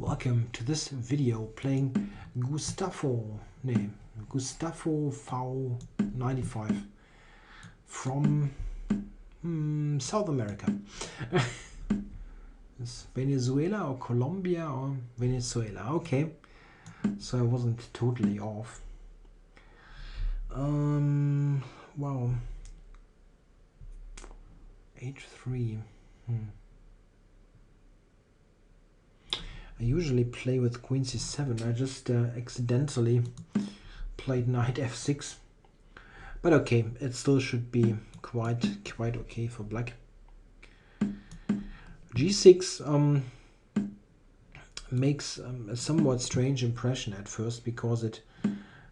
Welcome to this video playing Gustavo V95 from South America. Is Venezuela or Colombia or Venezuela? Okay, so I wasn't totally off. Wow. H3. I usually play with Queen C7. I just accidentally played Knight F6, but okay, it still should be quite okay for black. G6 makes a somewhat strange impression at first because it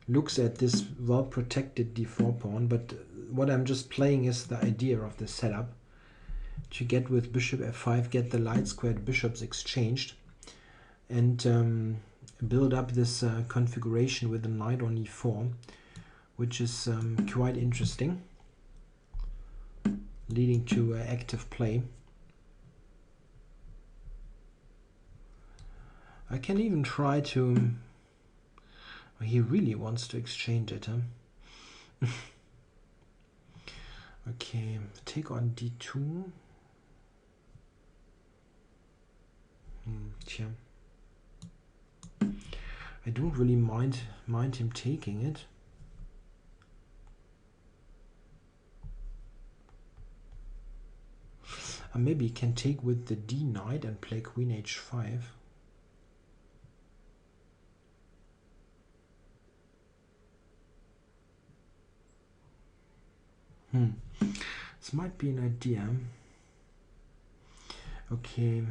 looks at this well protected d4 pawn, but what I'm just playing is the idea of the setup to get with bishop f5, get the light squared bishops exchanged, and build up this configuration with the knight on e4, which is quite interesting, leading to active play. I can even try to... he really wants to exchange it, huh? Okay, take on d2. Tja. I don't really mind him taking it. Maybe he can take with the d knight and play queen h5. This might be an idea. Okay.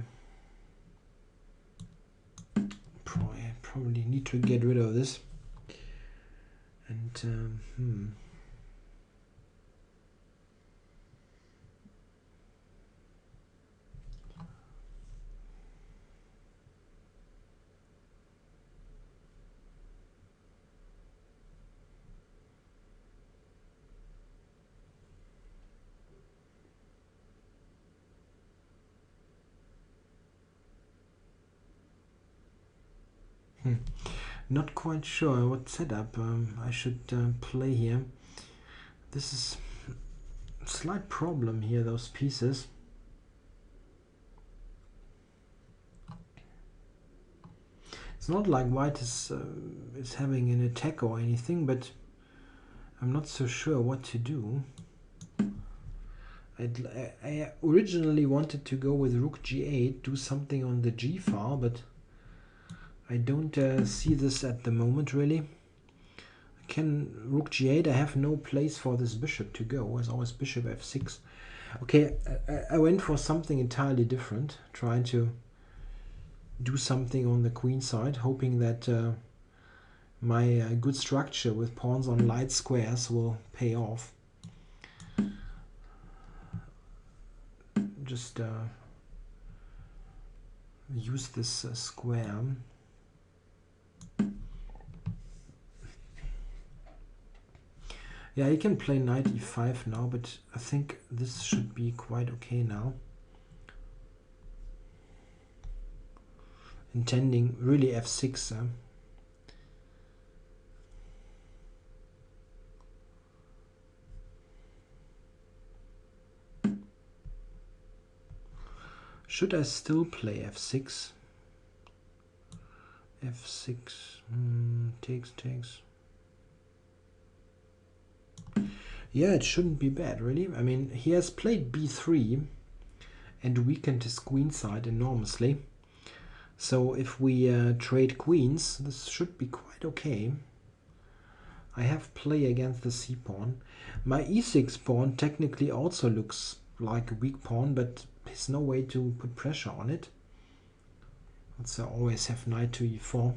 Probably need to get rid of this. And not quite sure what setup I should play here. This is a slight problem here, those pieces. It's not like white is having an attack or anything, but I'm not so sure what to do. I originally wanted to go with rook g8, do something on the g file, but I don't see this at the moment really. Rook g8, I have no place for this bishop to go, as always bishop f6. Okay, I went for something entirely different, trying to do something on the queen side, hoping that my good structure with pawns on light squares will pay off. Just use this square. Yeah, you can play knight e5 now, but I think this should be quite okay now. Intending really f6. Should I still play f6? f6 takes. Yeah, it shouldn't be bad, really. I mean, he has played b3 and weakened his queen side enormously. So if we trade queens, this should be quite okay. I have play against the c-pawn. My e6 pawn technically also looks like a weak pawn, but there's no way to put pressure on it. Let's always have knight to e4.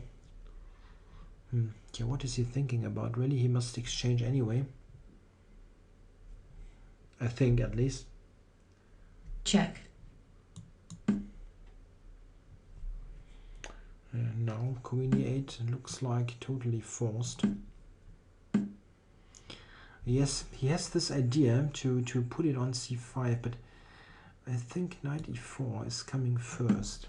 Yeah, what is he thinking about? Really, he must exchange anyway. I think, at least. Check. Now queen e8 looks like totally forced. Yes, he has this idea to put it on c5, but I think knight e4 is coming first.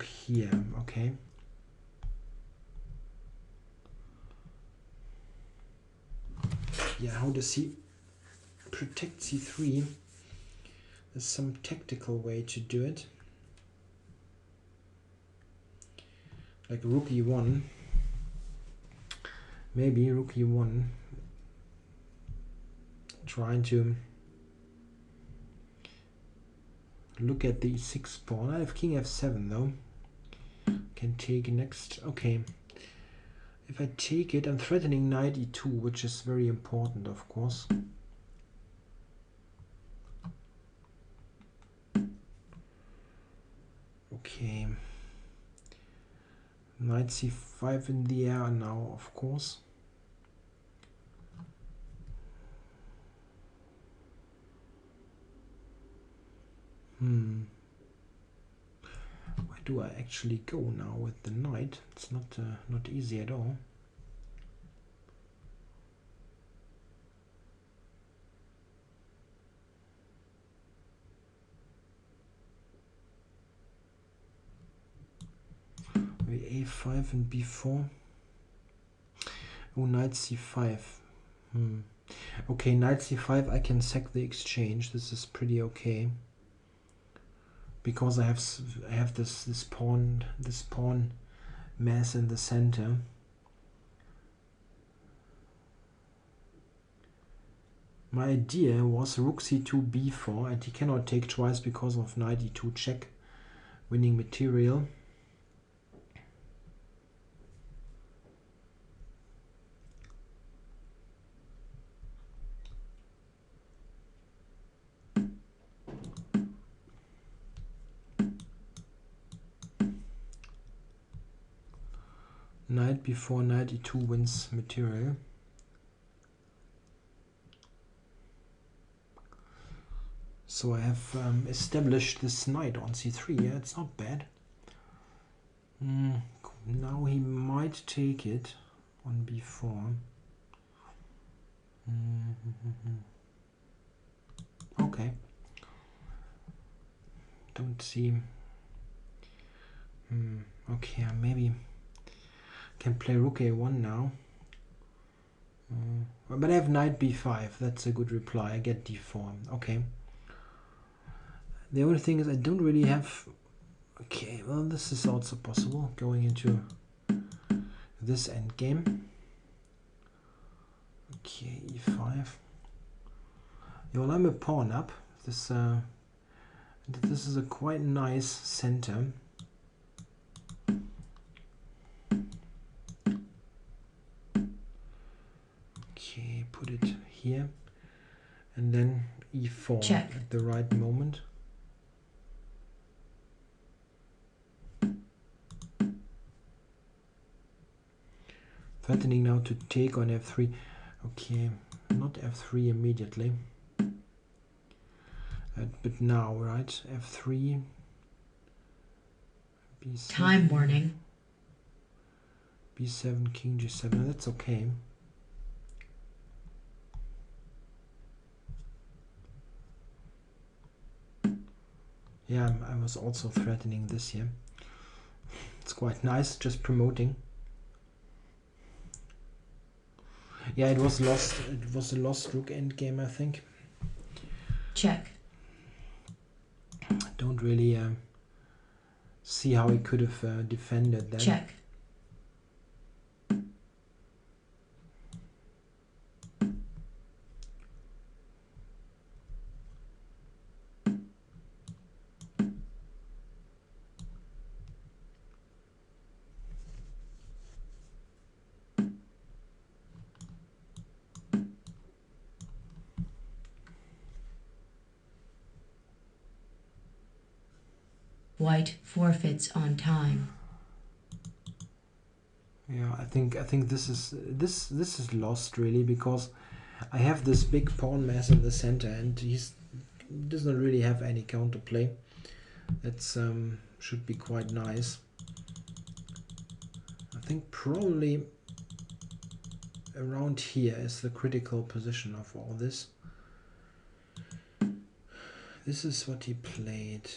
rook here. Okay. Yeah, how does he protect c3? There's some tactical way to do it. Like rook e1. Maybe rook e1. Trying to look at the e6 pawn. I have king f7 though. Can take next. Okay. If I take it, I'm threatening knight e2, which is very important, of course. Okay. Knight c5 in the air now, of course. Where do I actually go now with the knight? It's not easy at all. Maybe a5 and b4. Oh, knight c5. Okay, knight c5. I can sack the exchange. This is pretty okay. Because I have this pawn mass in the center. My idea was rook c2 b4, and he cannot take twice because of knight e2 check, winning material. Knight b4, knight e2 wins material. So I have established this knight on c3. Yeah, it's not bad. Now he might take it on b4. Okay. Don't see. Okay, maybe can play rook a1 now. But I have knight b5. That's a good reply. I get d4. Okay. The only thing is I don't really have... Okay, well, this is also possible. Going into this endgame. Okay, e5. Yeah, well, I'm a pawn up. This is a quite nice center. Okay, put it here. And then e4 Check. at the right moment. Threatening now to take on f3. Okay, not f3 immediately. But now, right? f3. b7, Time warning. b7, king g7. That's okay. Yeah, I was also threatening this here. It's quite nice, just promoting. Yeah, it was lost. It was a lost rook endgame, I think. Check. Don't really see how he could have defended that. Check. White forfeits on time. Yeah, I think this is lost really, because I have this big pawn mass in the center and he doesn't really have any counterplay. That's should be quite nice. I think probably around here is the critical position of all this. This is what he played.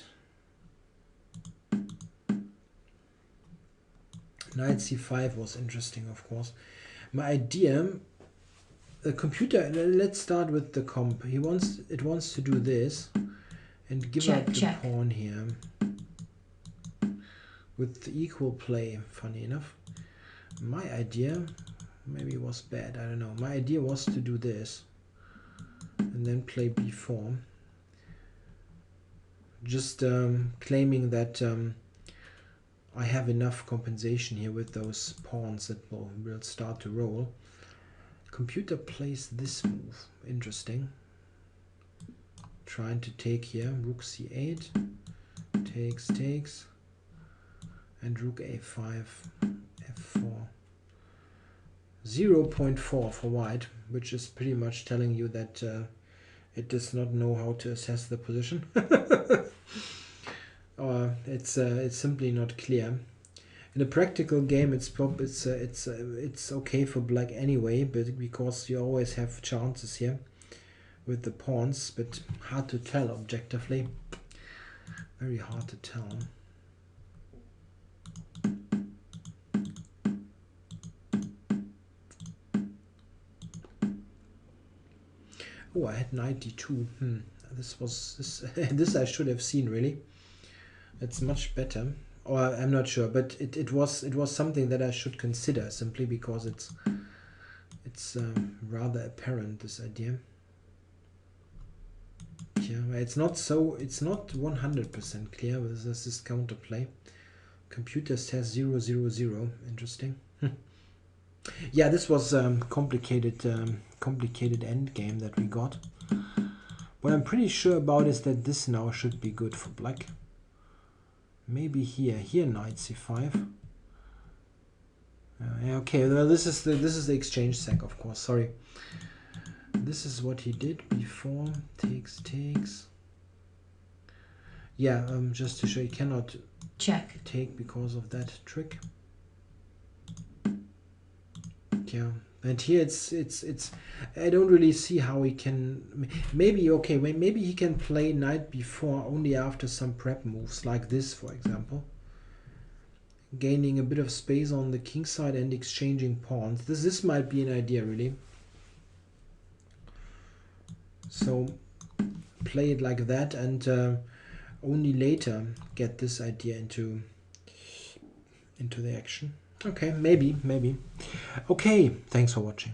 Knight c5 was interesting, of course. My idea, the computer, let's start with the comp. It wants to do this and give up the pawn here with equal play, funny enough. My idea maybe was bad, I don't know. My idea was to do this and then play b4. Just claiming that I have enough compensation here with those pawns that will start to roll. Computer plays this move. Interesting. Trying to take here. Rook c8. Takes. And rook a5. f4. 0.4 for white, which is pretty much telling you that it does not know how to assess the position. Or it's simply not clear. In a practical game, it's okay for black anyway, but because you always have chances here with the pawns, but hard to tell objectively. Very hard to tell. Oh, I had knight d2. This I should have seen, really. It's much better. Or I'm not sure, but it was something that I should consider, simply because it's rather apparent, this idea. Yeah, it's not 100% clear. This is counterplay. Computer says 0, 0, 0. Interesting. Yeah, this was complicated endgame that we got. What I'm pretty sure about is that this now should be good for black. Maybe here knight c5. Yeah, okay. Well, this is the exchange sack, of course. Sorry. This is what he did before. Takes. Yeah, just to show you cannot take because of that trick. Yeah, and here it's I don't really see how he can. Maybe he can play knight b4 only after some prep moves like this, for example, gaining a bit of space on the king side and exchanging pawns. This might be an idea, really. So play it like that, and only later get this idea into the action. Okay, maybe. Okay, thanks for watching.